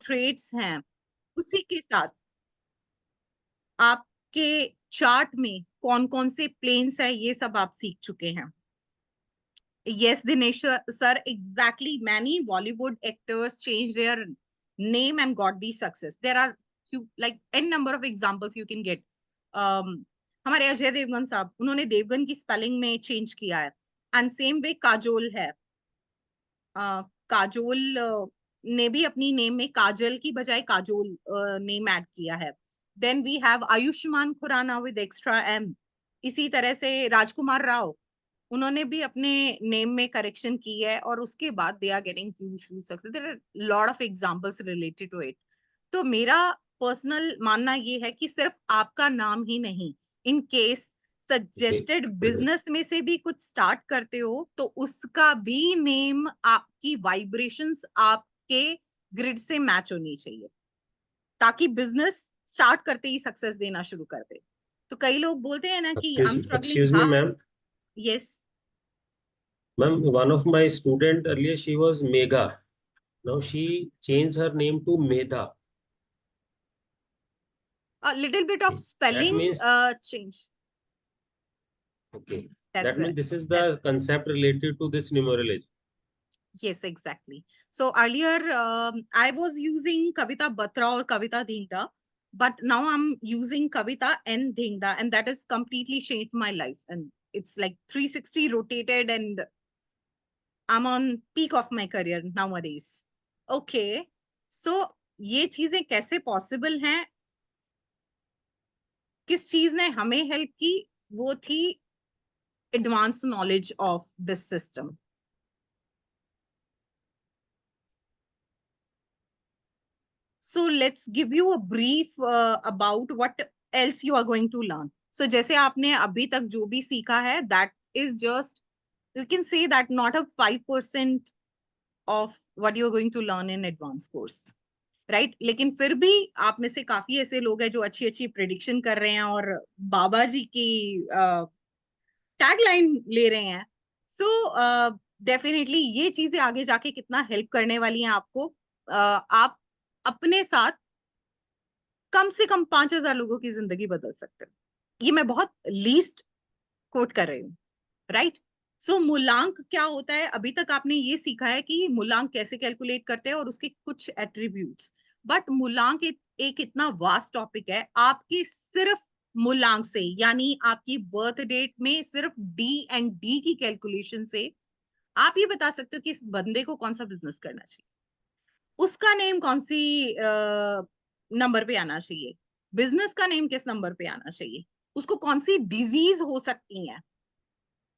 Trades हैं उसी के साथ आपके चार्ट में कौन कौन से प्लेन्स है ये सब आप सीख चुके हैं. Yes, Dinesh sir, exactly. Many Bollywood actors changed their name and got the success. There are like n number of examples you can get. हमारे अजय देवगन साहब, उन्होंने देवगन की स्पेलिंग में चेंज किया है. एंड सेम वे काजोल है. काजोल ने भी अपनी नेम में काजल की बजाय काजोल नेम ऐड किया है. Then we have Ayushmann Khurrana with extra M. इसी तरह से राजकुमार राव, उन्होंने भी अपने नेम में करेक्शन की है और उसके बाद they are getting huge success. There are lot of examples related to it. तो मेरा पर्सनल मानना ये है कि सिर्फ आपका नाम ही नहीं, in case Okay. Suggested business में से भी कुछ स्टार्ट करते हो तो उसका भी नेम, आपकी वाइब्रेशंस आपके ग्रिड से मैच होनी चाहिए ताकि बिजनेस स्टार्ट करते ही सक्सेस देना शुरू कर दे. तो कई लोग बोलते हैं ना कि I am struggling. Excuse me, हाँ. ma'am. Yes. Ma'am, one of my student earlier, she was Megha. Now she changed her name to Medha. A little bit of That spelling means, change. okay. That's That means it. this is That's the concept related to this numerology. Yes, exactly. So earlier, I was using Kavita Batra or Kavita Dhingda, but now I'm using Kavita N Dhingda, and that has completely changed my life. And it's like 360 rotated, and I'm on peak of my career nowadays. Okay, so ये चीजें कैसे possible हैं? किस चीज ने हमें help की? वो थी advance knowledge of this system. So let's give you a brief about what else you are going to learn. So जैसे आपने अभी तक जो भी सीखा है, that is just, you can say that not a 5% of what you are going to learn in advanced course, right? लेकिन फिर भी आप में से काफी ऐसे लोग हैं जो अच्छी अच्छी प्रिडिक्शन कर रहे हैं और बाबा जी की टैगलाइन ले रहे हैं. सो डेफिनेटली ये चीजें आगे जाके कितना हेल्प करने वाली हैं आपको. आप अपने साथ कम से कम 5,000 लोगों की जिंदगी बदल सकते हो. ये मैं बहुत लीस्ट कोट कर रही हूँ, राइट? सो मूलांक क्या होता है? अभी तक आपने ये सीखा है कि मूलांक कैसे कैलकुलेट करते हैं और उसके कुछ एट्रीब्यूट्स. बट मूलांक एक इतना वास्ट टॉपिक है. आपके सिर्फ मूलांक से, यानी आपकी बर्थ डेट में सिर्फ डी एंड डी की कैलकुलेशन से आप ये बता सकते हो कि इस बंदे को कौन सा बिजनेस करना चाहिए, उसका नेम कौन सी नंबर पे आना चाहिए, बिजनेस का नेम किस नंबर पे आना चाहिए, उसको कौन सी डिजीज हो सकती है,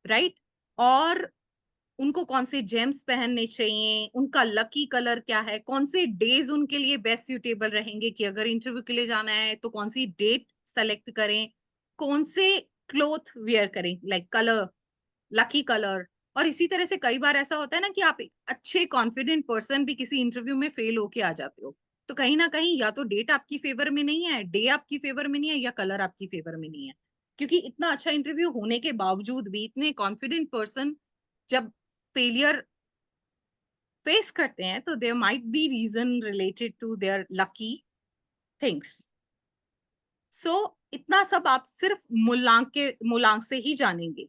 राइट? और उनको कौन से जेम्स पहनने चाहिए, उनका लकी कलर क्या है, कौन से डेज उनके लिए बेस्ट सूटेबल रहेंगे कि अगर इंटरव्यू के लिए जाना है तो कौन सी डेट सेलेक्ट करें, कौन से क्लोथ वेयर करें, लाइक कलर, लकी कलर. और इसी तरह से कई बार ऐसा होता है ना कि आप एक अच्छे कॉन्फिडेंट पर्सन भी किसी इंटरव्यू में फेल होके आ जाते हो. तो कहीं ना कहीं या तो डेट आपकी फेवर में नहीं है, डे आपकी फेवर में नहीं है, या कलर आपकी फेवर में नहीं है. क्योंकि इतना अच्छा इंटरव्यू होने के बावजूद भी इतने कॉन्फिडेंट पर्सन जब फेलियर फेस करते हैं तो there might be reason related to their lucky things. So इतना सब आप सिर्फ मूलांक से ही जानेंगे.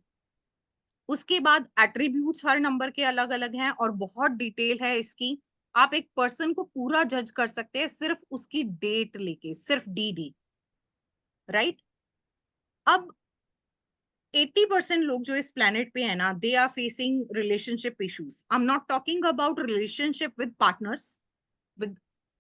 उसके बाद एट्रीब्यूट्स हर नंबर के अलग अलग हैं और बहुत डिटेल है इसकी. आप एक पर्सन को पूरा जज कर सकते हैं सिर्फ उसकी डेट लेके, सिर्फ डी, राइट? अब 80% लोग जो इस प्लेनेट पे है ना, they are facing relationship issues. I am not talking about relationship with partners, with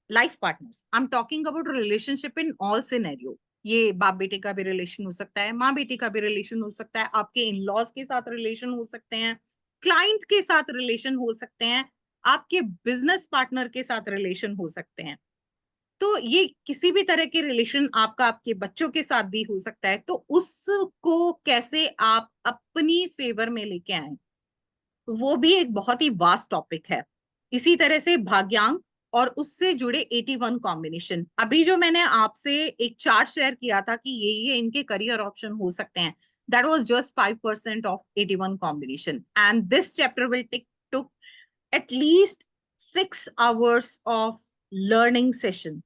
life partners. I am talking about relationship in all scenario. ये बाप बेटे का भी रिलेशन हो सकता है, माँ बेटी का भी रिलेशन हो सकता है, आपके इन लॉज के साथ रिलेशन हो सकते हैं, क्लाइंट के साथ रिलेशन हो सकते हैं, आपके बिजनेस पार्टनर के साथ रिलेशन हो सकते हैं. तो ये किसी भी तरह के रिलेशन आपका आपके बच्चों के साथ भी हो सकता है. तो उसको कैसे आप अपनी फेवर में लेके आए, वो भी एक बहुत ही वास्ट टॉपिक है. इसी तरह से भाग्यांक और उससे जुड़े 81 कॉम्बिनेशन. अभी जो मैंने आपसे एक चार्ट शेयर किया था कि ये इनके करियर ऑप्शन हो सकते हैं, that was just 5% of 81 combination. And this chapter will take took at least 6 hours of learning session.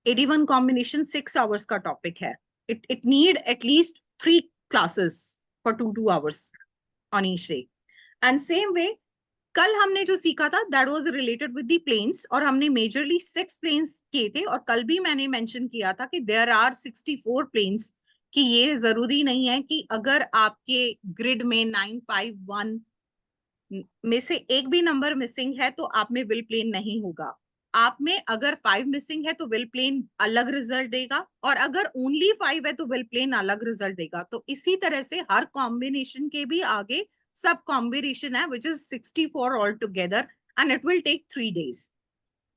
81 combination 6 hours का टॉपिक है। It need at least 3 classes for 2 hours on each day. And same way कल हमने जो सीखा था that was related with the planes, और हमने majorly 6 planes किए थे। और कल भी मैंने मेंशन किया था कि देयर आर 64 प्लेन्स, कि ये जरूरी नहीं है कि अगर आपके ग्रिड में 951 में से एक भी नंबर मिसिंग है तो आप में विल प्लेन नहीं होगा। आप में अगर 5 मिसिंग है तो विल प्लेन अलग रिजल्ट देगा, और अगर ओनली 5 है तो विल प्लेन अलग रिजल्ट देगा। तो इसी तरह से हर कॉम्बिनेशन के भी आगे सब कॉम्बिनेशन है which is 64 all together, and it will take 3 days।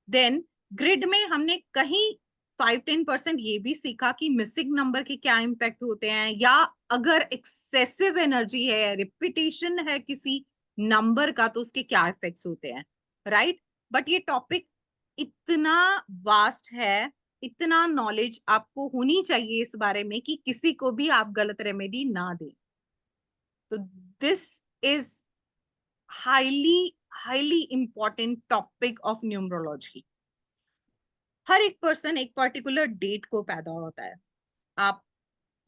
Then grid में हमने कहीं 5-10% ये भी सीखा कि मिसिंग नंबर के क्या इम्पैक्ट होते हैं, या अगर एक्सेसिव एनर्जी है, रिपीटेशन है किसी नंबर का, तो उसके क्या इफेक्ट्स होते हैं, राइट। बट ये टॉपिक इतना वास्ट है, इतना नॉलेज आपको होनी चाहिए इस बारे में कि किसी को भी आप गलत रेमेडी ना दें। तो this is highly highly important topic of numerology. हर एक पर्सन एक पर्टिकुलर डेट को पैदा होता है। आप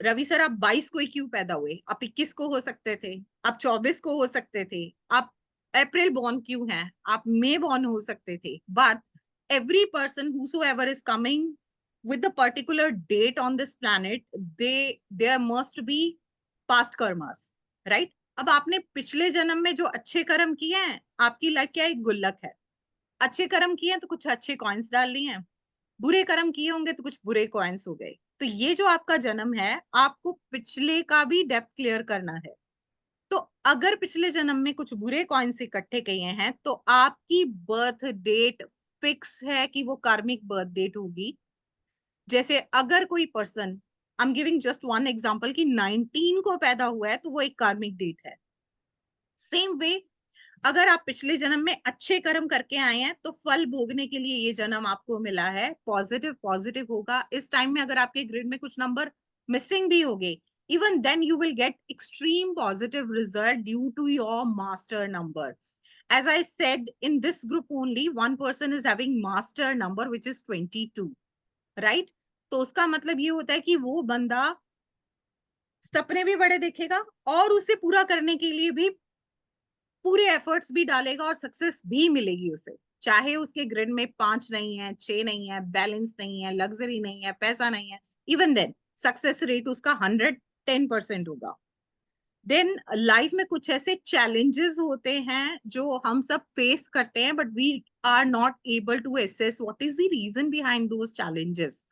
रवि सर, आप 22 को ही क्यों पैदा हुए? आप 21 को हो सकते थे, आप 24 को हो सकते थे, आप अप्रैल बॉर्न क्यों हैं, आप मई बॉर्न हो सकते थे। But every person whosoever is coming with the particular date on this planet, there must be past karmas, right? अब आपने पिछले जन्म में जो अच्छे कर्म किए हैं, आपकी लाइफ क्या एक गुल्लक है। अच्छे कर्म किए हैं तो कुछ अच्छे कॉइन्स डाल लिए हैं, बुरे कर्म किए होंगे तो कुछ बुरे कॉइन्स हो गए। तो ये जो आपका जन्म है, आपको पिछले का भी डेप्थ क्लियर करना है। तो अगर पिछले जन्म में कुछ बुरे कॉइन्स इकट्ठे किए हैं तो आपकी बर्थ डेट फिक्स है कि वो कार्मिक बर्थ डेट होगी। जैसे अगर कोई person, I am giving just one example, कि 19 को पैदा हुआ है तो वो एक कार्मिक डेट है। सेम वे अगर आप पिछले जन्म में अच्छे कर्म करके आए हैं तो फल भोगने के लिए ये जन्म आपको मिला है। पॉजिटिव पॉजिटिव होगा। इस टाइम में अगर आपके ग्रिड में कुछ नंबर मिसिंग भी होंगे, even then you will get extreme positive result due to your master number. As I said, in this group only one person is having master number which is 22, right? तो उसका मतलब ये होता है कि वो बंदा सपने भी बड़े देखेगा और उसे पूरा करने के लिए भी पूरे एफर्ट्स भी डालेगा और सक्सेस भी मिलेगी उसे। चाहे उसके ग्रिड में 5 नहीं है, 6 नहीं है, बैलेंस नहीं है, लग्जरी नहीं है, पैसा नहीं है, इवन देन सक्सेस रेट उसका 110% होगा। देन लाइफ में कुछ ऐसे चैलेंजेस होते हैं जो हम सब फेस करते हैं, but we are not able to assess what is the reason behind those challenges,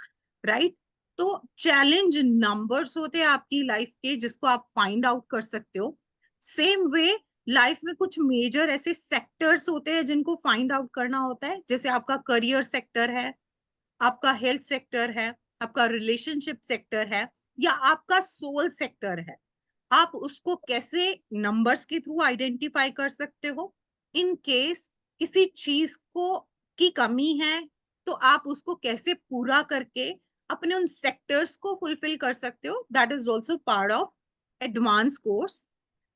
right. तो चैलेंज नंबर्स होते हैं आपकी लाइफ के, जिसको आप फाइंड आउट कर सकते हो। सेम वे लाइफ में कुछ मेजर ऐसे सेक्टर्स होते हैं जिनको फाइंड आउट करना होता है। जैसे आपका करियर सेक्टर है, आपका हेल्थ सेक्टर है, आपका रिलेशनशिप सेक्टर है, या आपका सोल सेक्टर है। आप उसको कैसे नंबर्स के थ्रू आइडेंटिफाई कर सकते हो। इन केस किसी चीज को की कमी है तो आप उसको कैसे पूरा करके अपने उन सेक्टर्स को फुलफिल कर सकते हो। That is also part of advance course.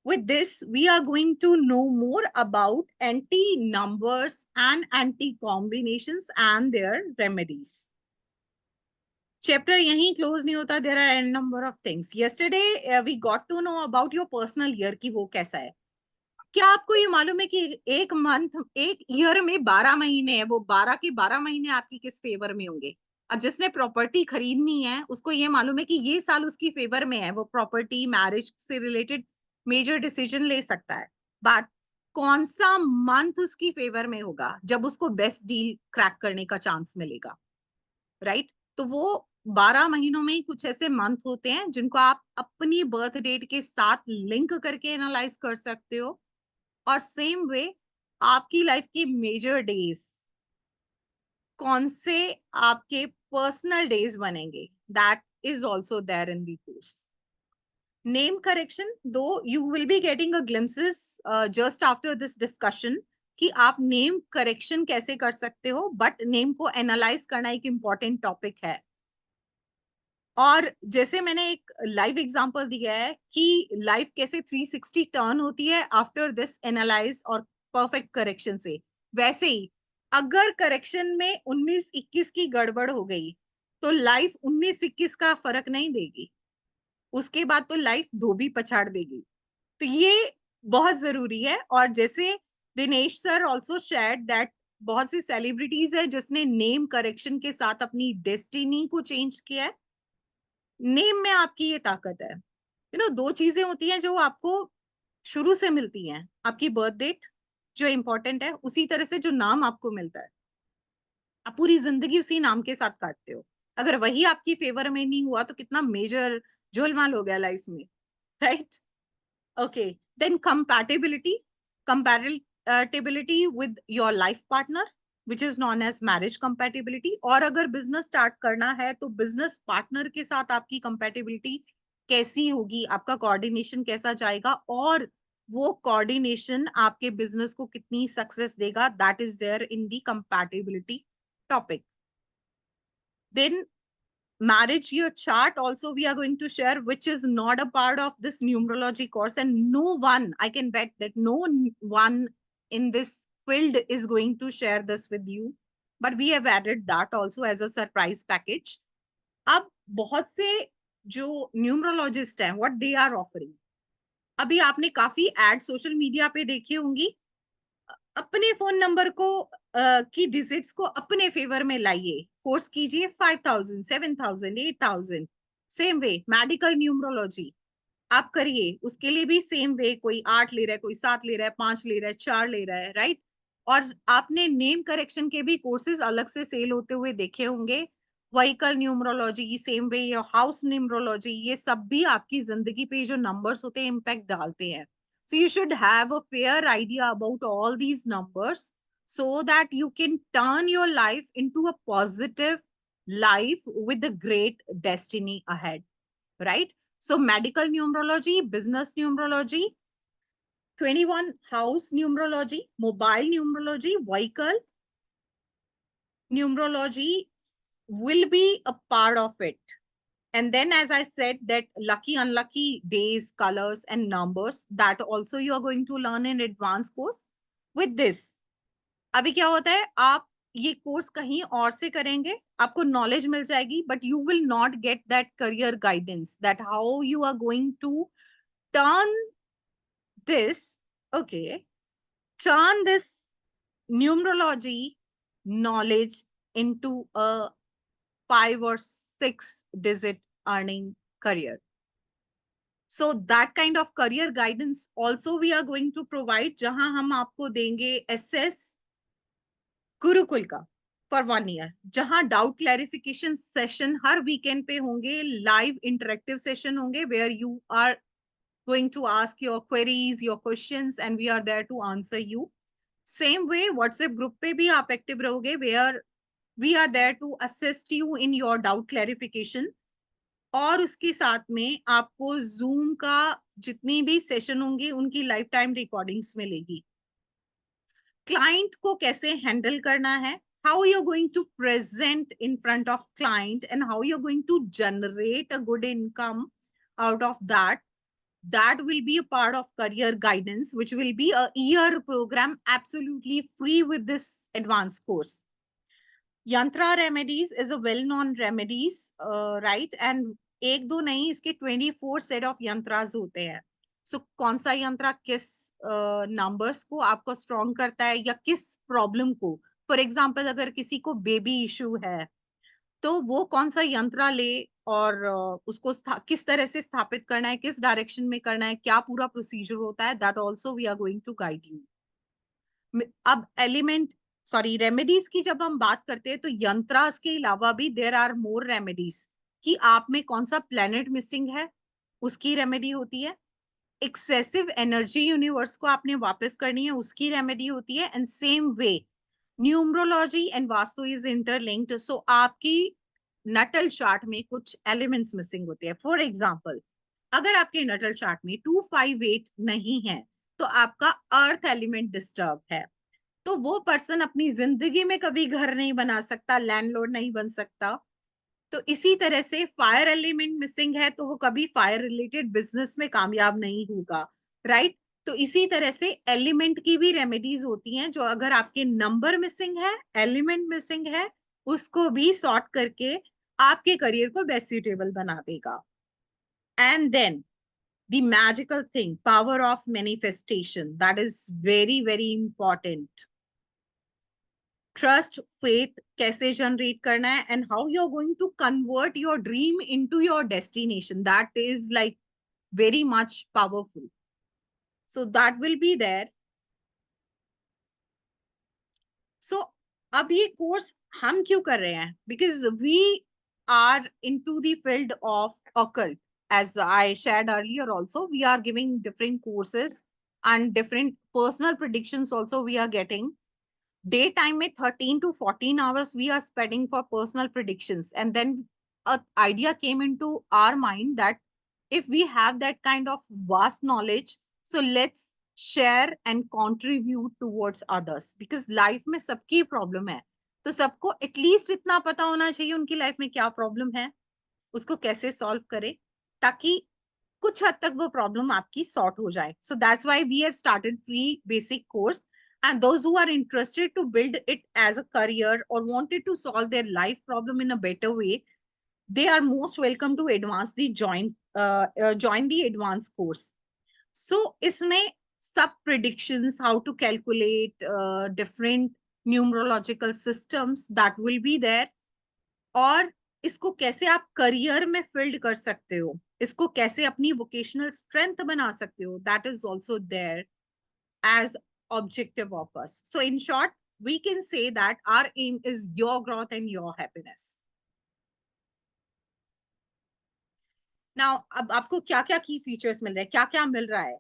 With this, we are going to know more about anti-numbers and anti-combinations and their remedies. Chapter यहीं क्लोज नहीं होता। There are an number of things. Yesterday we got to know about your personal year की वो कैसा है। क्या आपको ये मालूम है कि एक मंथ, एक ईयर में 12 महीने हैं, वो 12 के 12 महीने आपकी किस फेवर में होंगे। अब जिसने प्रॉपर्टी खरीदनी है उसको ये मालूम है कि ये साल उसकी फेवर में है, वो प्रॉपर्टी मैरिज से रिलेटेड मेजर डिसीजन ले सकता है। बट कौन सा मंथ उसकी फेवर में होगा जब उसको बेस्ट डील क्रैक करने का चांस मिलेगा, राइट। तो वो 12 महीनों में ही कुछ ऐसे मंथ होते हैं जिनको आप अपनी बर्थ डेट के साथ लिंक करके एनालाइज कर सकते हो। और सेम वे आपकी लाइफ की मेजर डेज कौन से आपके पर्सनल डेज बनेंगे, that is also there in the course. Name correction, though you will be getting a glimpses just after this discussion कि आप नेम करेक्शन कैसे कर सकते हो, बट नेम को एनालाइज करना एक इंपॉर्टेंट टॉपिक है। और जैसे मैंने एक लाइव एग्जांपल दिया है कि लाइफ कैसे 360 टर्न होती है आफ्टर दिस एनालाइज और परफेक्ट करेक्शन से, वैसे ही अगर करेक्शन में 19-21 की गड़बड़ हो गई तो लाइफ 19-21 का फर्क नहीं देगी, उसके बाद तो लाइफ धोबी पछाड़ देगी। तो ये बहुत जरूरी है। और जैसे Dinesh sir also shared that बहुत सी सेलिब्रिटीज है जिसने नेम करेक्शन के साथ अपनी डेस्टिनी को चेंज किया है। नेम में आपकी ये ताकत है। दो चीजें होती हैं जो आपको शुरू से मिलती हैं, आपकी बर्थ डेट जो इंपॉर्टेंट है, उसी तरह से जो नाम आपको मिलता है, आप पूरी जिंदगी उसी नाम के साथ काटते हो। अगर वही आपकी फेवर में नहीं हुआ तो कितना मेजर झोलमाल हो गया लाइफ में, right? Okay, then compatibility, compatibility with your life partner, which is known as marriage compatibility। और अगर बिजनेस स्टार्ट करना है तो बिजनेस पार्टनर के साथ आपकी compatibility कैसी होगी, आपका कोऑर्डिनेशन कैसा जाएगा, और वो कोऑर्डिनेशन आपके बिजनेस को कितनी सक्सेस देगा, that is there in the compatibility topic। Then marriage year chart also we are going to share, which is not a part of this numerology course, and no one, I can bet that no one in this field is going to share this with you, but we have added that also as a surprise package। अब बहुत से जो numerologist हैं, what they are offering, अभी आपने काफी add social media पे देखी होंगी, अपने फोन नंबर को की डिजिट्स को अपने फेवर में लाइए, कोर्स कीजिए 5,000 7,000 8,000। सेम वे मेडिकल न्यूमरोलॉजी आप करिए, उसके लिए भी सेम वे, कोई 8 ले रहा है, कोई 7 ले रहा है, 5 ले रहा है, 4 ले रहा है, राइट? और आपने नेम करेक्शन के भी कोर्सेज अलग से सेल होते हुए देखे होंगे। Vehicle numerology, same way, house numerology, ये सब भी आपकी जिंदगी पे जो नंबर्स होते हैं इम्पैक्ट डालते हैं। So you should have a fair idea about all these numbers so that you can turn your life into a positive life with a great destiny ahead, right? So medical numerology, business numerology, 21 house numerology, mobile numerology, vehicle numerology will be a part of it. And then, as I said, that lucky, unlucky days, colors, and numbers, that also you are going to learn in advanced course. With this, अभी क्या होता है, आप ये course कहीं और से करेंगे, आपको नॉलेज मिल जाएगी, but you will not get that career guidance, that how you are going to turn this, okay, turn this numerology knowledge into a 5 or 6 digit earning career। So that kind of career guidance also we are going to provide, जहां हम आपको देंगे SS Gurukul का for 1 year, जहां doubt clarification session हर weekend पे होंगे, live interactive session होंगे, where you are going to ask your queries, your questions, and we are there to answer you. Same way WhatsApp group पे भी आप active रहोगे, where we are there to assist you in your doubt clarification. और उसके साथ में आपको zoom का जितनी भी सेशन होंगी उनकी लाइफ टाइम रिकॉर्डिंग्स मिलेगी। क्लाइंट को कैसे हैंडल करना है, how you going to present in front of client, and how you going to generate a good income out of that, that will be a part of career guidance, which will be a year program absolutely free with this advanced course। Yantra remedies is a well known remedies, right? And एक दो नहीं, इसके 24 set of यंत्रास होते हैं। सो कौन सा यंत्र किस नंबर्स को आपको स्ट्रॉन्ग करता है या किस प्रॉब्लम को, फॉर एग्जांपल अगर किसी को बेबी इशू है तो वो कौन सा यंत्र ले, और उसको किस तरह से स्थापित करना है, किस डायरेक्शन में करना है, क्या पूरा प्रोसीजर होता है, that also we are going to guide you. अब एलिमेंट, सॉरी, रेमेडीज की जब हम बात करते हैं तो यंत्रास के अलावा भी देर आर मोर रेमेडीज, कि आप में कौन सा प्लेनेट मिसिंग है उसकी रेमेडी होती है, एक्सेसिव एनर्जी यूनिवर्स को आपने वापस करनी है उसकी रेमेडी होती है। And same way numerology and vastu is interlinked, so आपकी नटल चार्ट में कुछ एलिमेंट्स मिसिंग होते हैं। फॉर एग्जाम्पल, अगर आपके नटल चार्ट में 258 नहीं है तो आपका अर्थ एलिमेंट डिस्टर्ब है, तो वो पर्सन अपनी जिंदगी में कभी घर नहीं बना सकता, लैंडलॉर्ड नहीं बन सकता। तो इसी तरह से फायर एलिमेंट मिसिंग है तो वो कभी फायर रिलेटेड बिजनेस में कामयाब नहीं होगा, राइट? तो इसी तरह से एलिमेंट की भी रेमेडीज होती हैं, जो अगर आपके नंबर मिसिंग है, एलिमेंट मिसिंग है, उसको भी सॉर्ट करके आपके करियर को बेस्ट सुटेबल बना देगा। And then the magical thing, power of manifestation, that is very very important. Trust, faith, कैसे जनरेट करना है, and how you're going to convert your dream into your destination, that is like very much powerful. So that will be there. So अब ये course हम क्यों कर रहे हैं? Because we are into the field of occult. As I shared earlier also, we are giving different courses and different personal predictions also we are getting. Daytime में 13 to 14 hours we are spending for personal predictions. And then an idea came into our mind that if we have that kind of vast knowledge, so let's share and contribute towards others. Because life में सबकी problem है, तो सबको at least इतना पता होना चाहिए उनकी लाइफ में क्या प्रॉब्लम है, उसको कैसे सॉल्व करें, ताकि कुछ हद तक वो प्रॉब्लम आपकी सॉर्ट हो जाए. So that's why we have started free basic course. And those who are interested to build it as a career or wanted to solve their life problem in a better way, they are most welcome to join the advanced course. So इसमें सब predictions, how to calculate different numerological systems, that will be there. और इसको कैसे आप career में field कर सकते हो, इसको कैसे अपनी वोकेशनल स्ट्रेंथ बना सकते हो, that is also there as objective of us. So in short, we can say that our aim is your growth and your happiness. Now, अब आपको क्या क्या की फीचर्स मिल रहे हैं, क्या क्या मिल रहा है?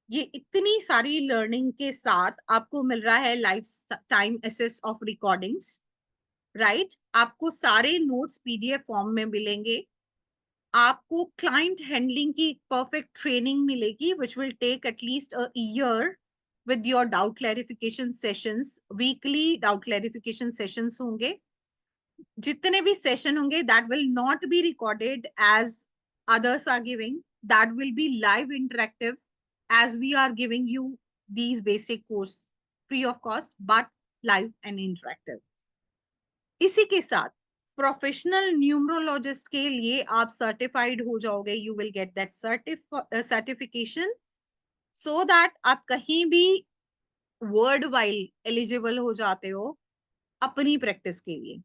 ये इतनी सारी लर्निंग के साथ आपको मिल रहा है life time access of recordings, right? आपको सारे नोट्स पीडीएफ फॉर्म में मिलेंगे. आपको क्लाइंट हैंडलिंग की परफेक्ट ट्रेनिंग मिलेगी, which will take at least a year with your doubt clarification sessions. Weekly doubt clarification sessions होंगे. जितने भी सेशन होंगे, that will not be recorded as others are giving. That will be live interactive as we are giving you these basic course free of cost, but live and interactive. इसी के साथ professional numerologist के लिए आप certified हो जाओगे. You will get that certification, so that आप कहीं भी वर्ल्ड वाइड एलिजिबल हो जाते हो अपनी प्रैक्टिस के लिए.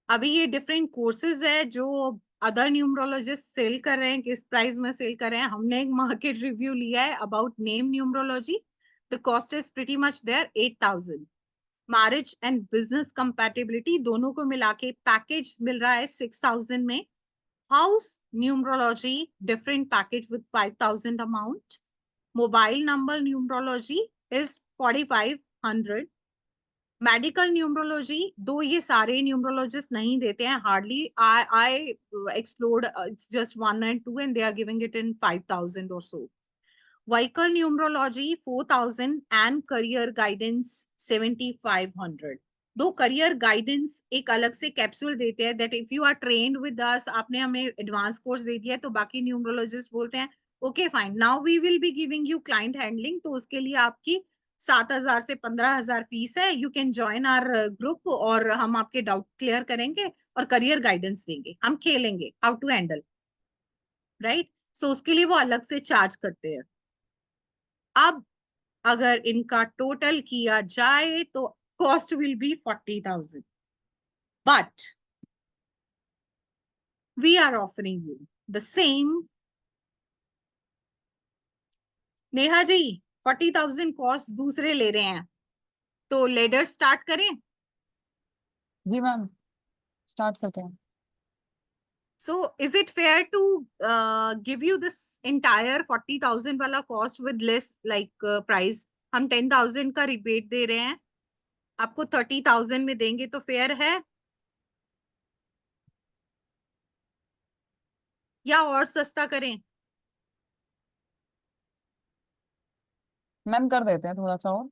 अभी ये डिफरेंट कोर्सेज है जो अदर न्यूमरोलॉजिस्ट सेल कर रहे हैं, किस प्राइस में सेल कर रहे हैं. हमने एक मार्केट रिव्यू लिया है about name numerology. The cost is pretty much there 8,000. Marriage and business compatibility दोनों को मिला के पैकेज मिल रहा है 6,000 में. House numerology different package with 5,000 amount. Mobile number numerology is 4,500. Medical numerology, दो ये सारे न्यूमरोलॉजिस्ट नहीं देते हैं, hardly. I explored, it's just 1 and 2 and they are giving it in 5,000 or so. Vehicle numerology 4,000 and career guidance 7,500. दो career guidance एक अलग से कैप्सूल देते हैं, that if you are trained with us, आपने हमें एडवांस कोर्स दे दिया है, तो बाकी न्यूमरोलॉजिस्ट बोलते हैं okay fine, now we will be giving you client handling, तो उसके लिए आपकी 7,000 से 15,000 फीस है. You can join our group और हम आपके डाउट क्लियर करेंगे और करियर गाइडेंस देंगे, हम खेलेंगे हाउ टू हैंडल, राइट? सो उसके लिए वो अलग से चार्ज करते हैं. अब अगर इनका टोटल किया जाए तो cost will be 40,000, but we are offering you the same. Neha ji, 40,000 cost दूसरे ले रहे हैं, तो लेडर स्टार्ट करें? जी मैम, स्टार्ट करते हैं. So is it fair to give you this entire 40,000 वाला cost with less like price? हम 10,000 का रिबेट दे रहे हैं, आपको 30,000 में देंगे, तो फेयर है या और सस्ता करें? मैम कर देते हैं थोड़ा सा और.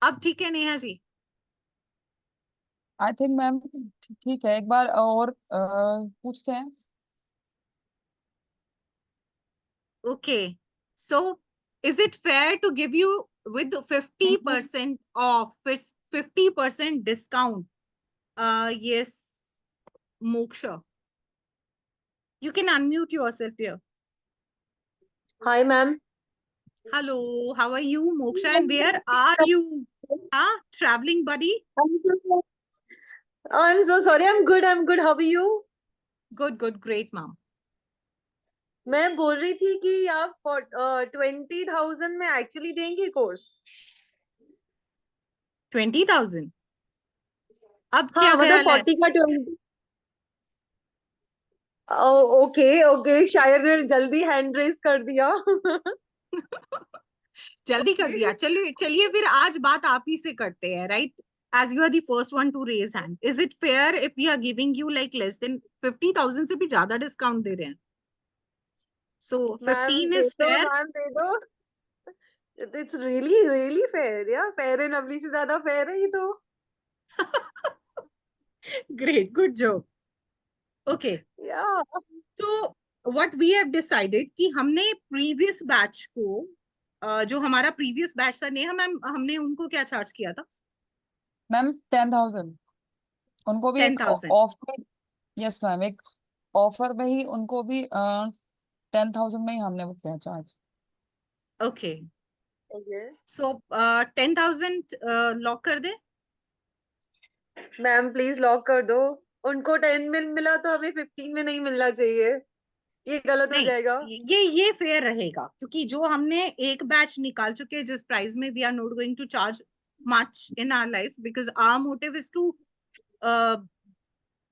अब ठीक है Neha ji? I think ma'am ठीक है, एक बार और पूछते हैं। Okay. So, is it fair to give you with 50% off, 50% discount? Yes, Moksha. You can unmute yourself here. Hi, ma'am. Hello, how are you, Moksha? And where are you? Traveling buddy? I'm so sorry. I'm good. I'm good. How are you? Good, good, great, ma'am. मैं बोल रही थी कि आप 20,000 में actually देंगे course? 20,000? अब हाँ, क्या मतलब ख्याल है? 40 का 20। ओके ओके, शायद जल्दी हैंड रेस कर दिया। जल्दी कर दिया। चलिए चलिए, फिर आज बात आप ही से करते हैं, right? As you are the first one to raise hand, is it fair if we are giving you like less than 50,000 से भी ज्यादा डिस्काउंट दे रहे हैं? So मैम 15 दे is दो, fair. मैम दे दो। इट्स रियली रियली फेयर, या fair and lovely से ज्यादा फेयर है ये तो। Great, good job. Okay, या so what we have decided कि हमने previous batch को जो हमारा previous batch था, नेहा मैम, हमने उनको क्या चार्ज किया था? मैम 10,000 उनको भी एक 10,000. ऑफर। यस मैम, एक ऑफर में ही उनको भी 10,000 में ही हमने वो किया charge. Okay, okay so 10,000 lock कर दे। मैम, प्लीज लॉक कर दो। उनको 10 में मिला तो हमें 15 में नहीं मिलना चाहिए, ये गलत हो नहीं, जाएगा। ये फेयर रहेगा, क्योंकि जो हमने एक बैच निकाल चुके हैं जिस प्राइस में, we are not going to charge much in our life, because our motive is to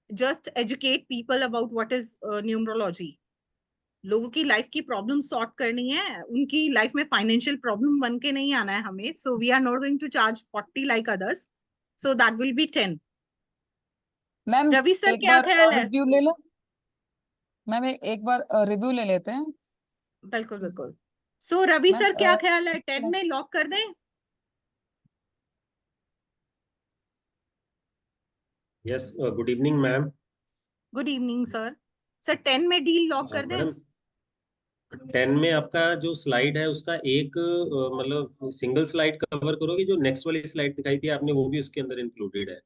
just educate people about what is numerology. लोगों की लाइफ की प्रॉब्लम सॉर्ट करनी है, उनकी लाइफ में फाइनेंशियल प्रॉब्लम बन के नहीं आना है हमें। So we are not going to charge 40 like others, so that will be 10। Ma'am Ravi sir एक क्या बार ख्याल है? रिव्यू ले ले। मैम एक बार रिव्यू ले लेते हैं। बिल्कुल बिल्कुल। सो रवि मैम सर क्या ख्याल है, 10 में लॉक कर दें? Yes, good evening, ma'am. Good evening sir. Sir 10 में डील लॉक कर दें? मैडम 10 में आपका जो स्लाइड है उसका एक मतलब सिंगल स्लाइड कवर करोगे, जो नेक्स्ट वाली स्लाइड दिखाई थी आपने वो भी उसके अंदर इंक्लूडेड है।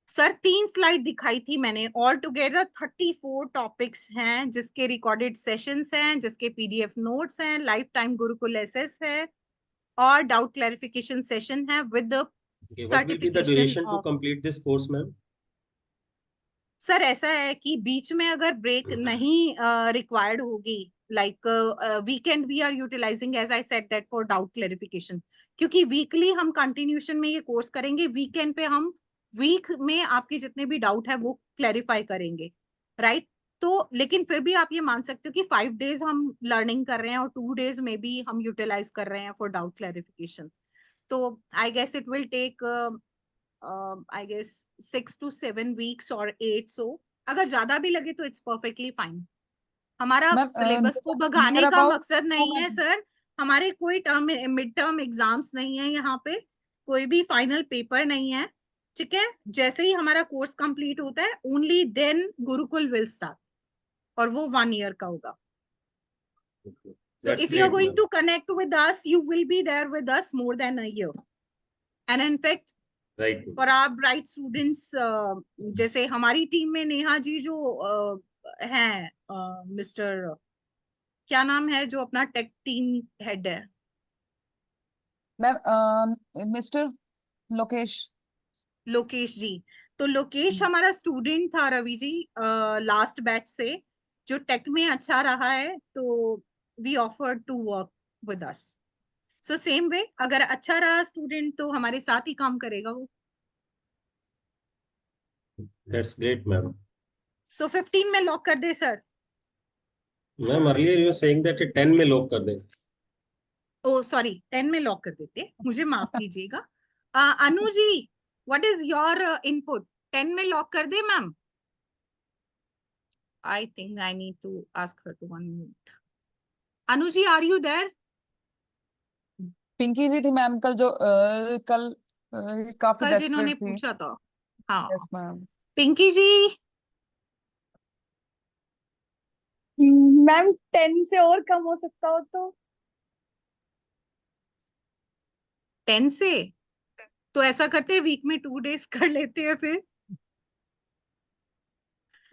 सर 3 स्लाइड दिखाई थी मैंने, ऑल टुगेदर 34 टॉपिक्स हैं, जिसके रिकॉर्डेड सेशंस हैं, जिसके पीडीएफ नोट्स हैं, लाइफ टाइम गुरुकुल एसएस है, और डाउट क्लैरिफिकेशन सेशन है with the Okay, what will be the certification duration to of. complete this course, ma'am? Sir ऐसा है कि बीच में अगर ब्रेक नहीं रिक्वायर्ड होगी, like weekend we are utilizing as I said that for doubt clarification, क्योंकि वीकली हम कंटिन्यूशन में ये कोर्स करेंगे, वीकेंड पे हम वीक में आपके जितने भी डाउट है वो क्लैरिफाई करेंगे, राइट? तो लेकिन फिर भी आप ये मान सकते हो कि 5 days हम लर्निंग कर रहे हैं और 2 days में भी हम यूटिलाइज कर रहे हैं फॉर डाउट क्लैरिफिकेशन। तो I guess it will take I guess 6 to 7 weeks और 8, so अगर ज्यादा भी लगे तो इट्स परफेक्टली फाइन। हमारा मैम सिलेबस को नियर भगाने का अबाउट मकसद नहीं है सर। हमारे कोई मिड टर्म एग्जाम्स नहीं है यहाँ पे, कोई भी फाइनल पेपर नहीं है, ठीक है? जैसे ही हमारा कोर्स कंप्लीट होता है, only then Gurukul will start, और वो 1 year का होगा। Okay. So That's if you are great, going ma'am. to connect with us, you will be there with us more than a year. And in fact, Right. For our bright students, जैसे हमारी team में नेहा जी जो हैं, mister क्या नाम है जो अपना टेक टीम हेड है? Ma'am mister Lokesh. लोकेश जी। तो लोकेश हमारा स्टूडेंट था रवि जी, लास्ट बैच से, जो टेक में अच्छा रहा है, तो we offer to work with us. So same way, अगर अच्छा रहा स्टूडेंट तो हमारे साथ ही काम करेगा वो। That's great, ma'am. सो 15 में लॉक कर दे sir? Ma'am, earlier you were saying that 10 में lock कर दें। ओ सॉरी, 10 में लॉक कर देते, मुझे माफ कीजिएगा। Anu ji, what is your input? 10 में लॉक कर दे ma'am? I think I need to ask her to 1 minute। Anu ji, are you there? Pinky ji थी मैम कल, जो कल काफी कल जिन्होंने डेस्परेट थी। पूछा था। हाँ यस मैम। पिंकी जी। मैम 10 से और कम हो सकता हो तो। 10 से तो ऐसा करते हैं वीक में 2 डेज कर लेते हैं फिर।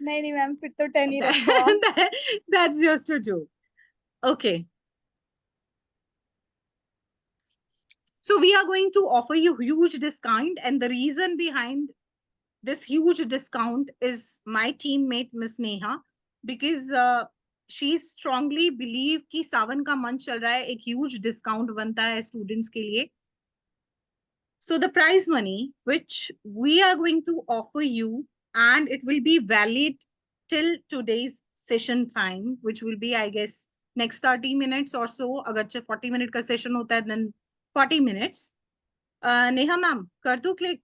नहीं नहीं मैम, फिर तो 10 ही रखो आप। That's just a joke. Okay. So we are going to offer you huge discount, and the reason behind this huge discount is my teammate Miss Neha, because she strongly believe कि सावन का month चल रहा है, एक huge discount बनता है students के लिए. So the prize money which we are going to offer you, and it will be valid till today's session time, which will be, I guess, next 30 minutes or so. अगर 40 minute का session होता है, then 40 minutes. Neha ma'am, कर दो click,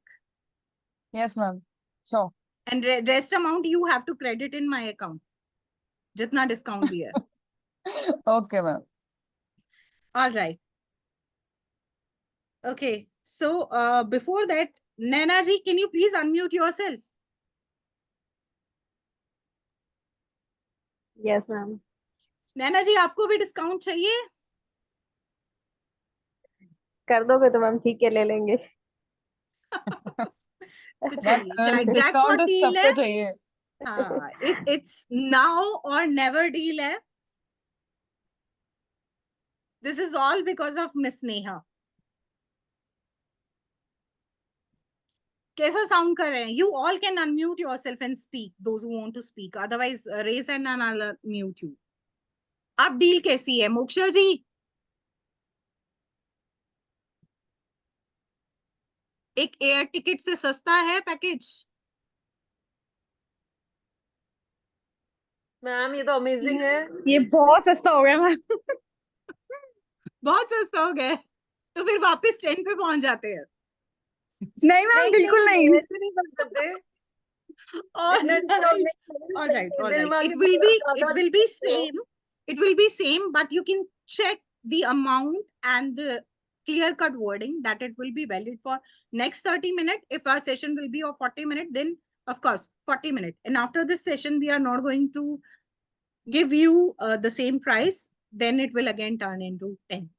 yes ma'am, sure. and rest amount you have to credit in my account. जितना discount दिया है. Okay ma'am. All right. Okay. So before that, Naina ji, can you please unmute yourself? Yes ma'am. Naina ji आपको भी discount चाहिए? कर दोगे तो ma'am ठीक है, ले लेंगे। तो मैम चलिए डिस्काउंट जैकपॉट तो डील है. सबको चाहिए। हाँ, it's now or never deal है. This is all because of miss Neha. कैसा साउंड कर रहे हैं? You all can unmute yourself and speak, those who want to speak, otherwise raise hand and I will mute you. अब deal कैसी है मोक्षा जी? एक air ticket से सस्ता है पैकेज. मैम ये तो अमेजिंग है। ये बहुत सस्ता हो गया मैम। बहुत सस्ता हो गया. तो फिर वापस 10 पे पहुंच जाते हैं. नहीं मैम, बिल्कुल नहीं। ऐसे नहीं कर सकते। All इतना right. Discount All right, all right. दिलवा It के will be, ज्यादा it will be देते हो। same. It will be same, but you can check the amount and the clear-cut wording that it will be valid for next 30 minutes. If our session will be of 40 minutes, then of course 40 minutes. And after this session, we are not going to give you the same price. Then it will again turn into 10.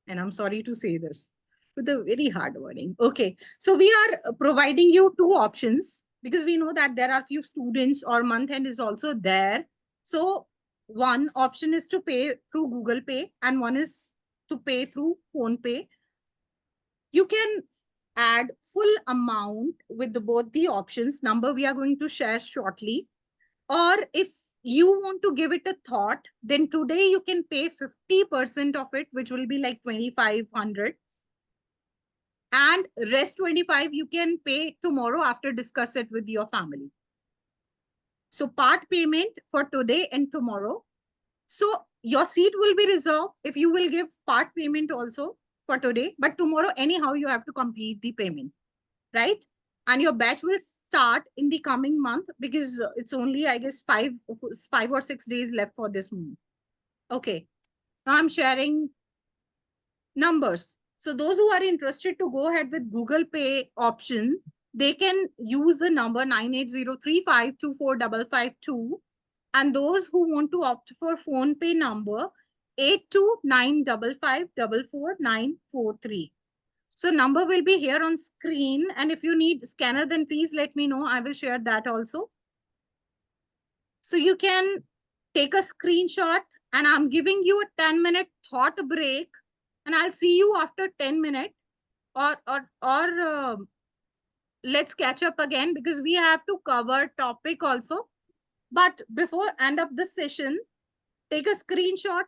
And I'm sorry to say this with a very hard wording. Okay, so we are providing you two options because we know that there are few students or month end is also there. So one option is to pay through Google Pay and one is to pay through Phone Pay. You can add full amount with both the options. Number we are going to share shortly. Or if you want to give it a thought, then today you can pay 50% of it, which will be like 2,500. And rest 25 you can pay tomorrow after discuss it with your family. So part payment for today and tomorrow. So your seat will be reserved if you will give part payment also for today. But tomorrow, anyhow, you have to complete the payment, right? And your batch will start in the coming month because it's only, I guess, 5 or 6 days left for this month. Okay. Now I'm sharing numbers. So those who are interested to go ahead with Google Pay option, they can use the number 9803524552. And those who want to opt for Phone Pay number 8295544943. So number will be here on screen. And if you need scanner, then please let me know. I will share that also. So you can take a screenshot and I'm giving you a 10-minute thought break and I'll see you after 10 minutes or let's catch up again because we have to cover topic also. But before end of this session, take a screenshot,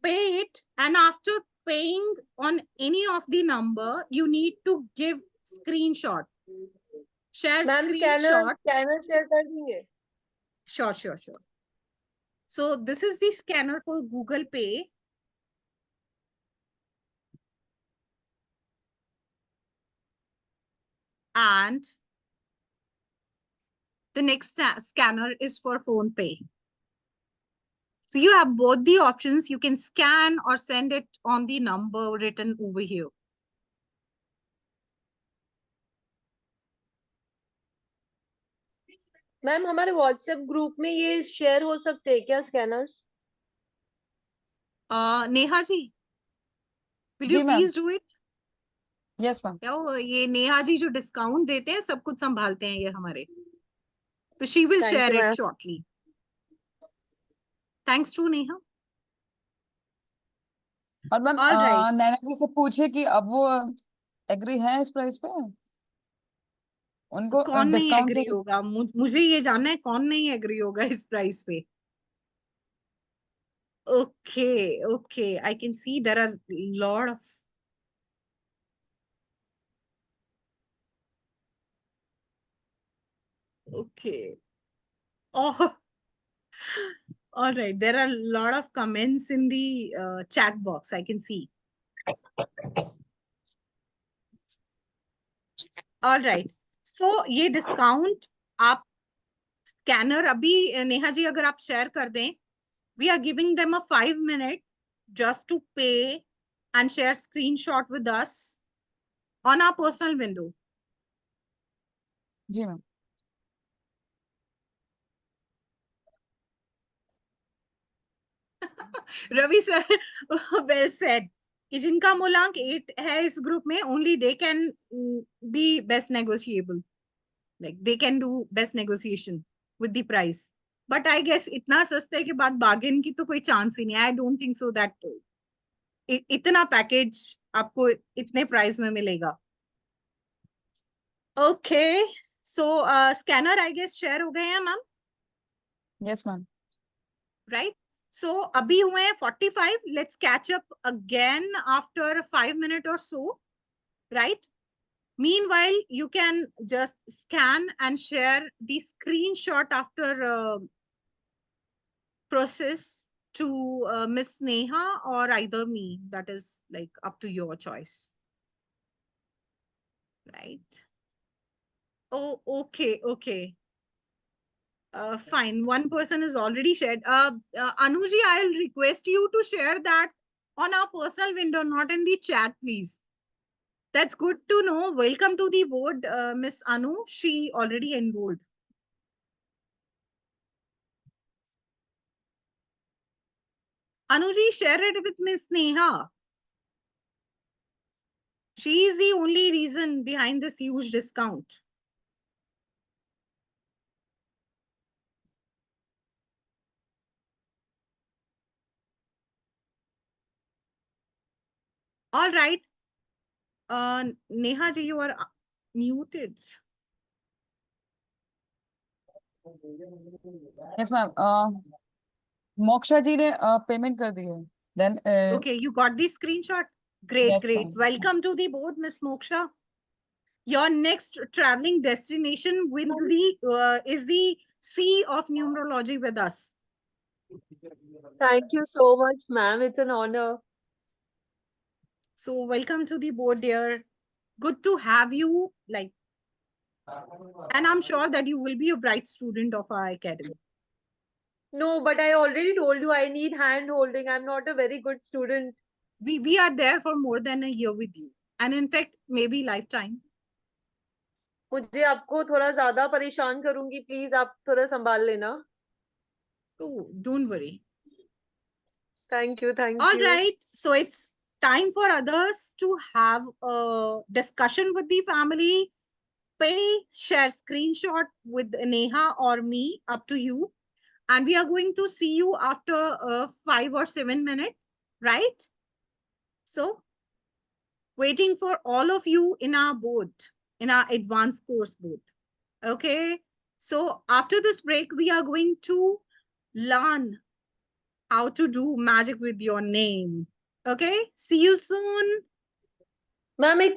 pay it, and after paying on any of the number, you need to give screenshot. Share ma'am screenshot. Scanner share कर देंगे। Sure, sure, sure. So this is the scanner for Google Pay. And the next scanner is for Phone Pay. So you have both the options. You can scan or send it on the number written over here. Ma'am हमारे WhatsApp group में ये share हो सकते हैं क्या scanners? Neha ji, will you जी ma'am, please do it? Yes ma'am. क्या ये नेहा जी जो डिस्काउंट देते हैं सब कुछ संभालते हैं ये हमारे, तो she will thank share you it ma'am. Shortly. Thanks to Neha. और ma'am all right, Naina ji से पूछे कि अब वो एग्री है इस प्राइस पे, उनको कौन नहीं डिस्काउंट एग्री चाहिए। होगा? मुझे ये जानना है कौन नहीं एग्री होगा इस प्राइस पे। Okay, okay, I can see there are lot of, okay, oh, all right, there are a lot of comments in the chat box, I can see. All right, so ये discount आप scanner अभी नेहा जी अगर आप share कर दें, we are giving them a 5 minute just to pay and share screenshot with us on our personal window. जी ma'am. Ravi sir, well said, कि जिनका मूलांक 8 है इस ग्रुप में, only they can be best negotiable, like they can do best negotiation with the price. But I guess इतना सस्ते के बाद bargain की तो कोई चांस ही नहीं है। I don't think so that इतना पैकेज आपको इतने प्राइस में मिलेगा। Okay, so scanner I guess share हो गए हैं ma'am, yes ma'am. Right? So अभी हुए हैं 45, let's catch up again after 5 minutes or so, right? Meanwhile, you can just scan and share the screenshot after process to Miss Neha or either me. That is like up to your choice, right? Oh, okay, okay. Fine. One person is already shared. Anuji, I'll request you to share that on our personal window, not in the chat, please. That's good to know. Welcome to the board, Miss Anu. She already enrolled. Anuji, share it with Miss Neha. She is the only reason behind this huge discount. All right. Neha ji, you are muted. Yes ma'am, Moksha ji ने payment कर दी है। Then Okay, you got the screenshot. Great, yes great. Ma'am. Welcome to the board, Miss Moksha. Your next traveling destination will be is the Sea of Numerology with us. Thank you so much, ma'am. It's an honor. So welcome to the board, dear. Good to have you. Like, and I'm sure that you will be a bright student of our academy. No, but I already told you I need hand holding. I'm not a very good student. We are there for more than a year with you, and in fact, maybe lifetime. मुझे आपको थोड़ा ज्यादा परेशान करूंगी, please आप थोड़ा संभाल लेना। So don't worry. Thank you, thank All you. right. So it's time for others to have a discussion with the family. Pay, share screenshot with Neha or me, up to you. And we are going to see you after 5 or 7 minutes, right? So waiting for all of you in our board, in our advanced course board. Okay. So after this break, we are going to learn how to do magic with your name. Okay. See you soon. Ma'am एक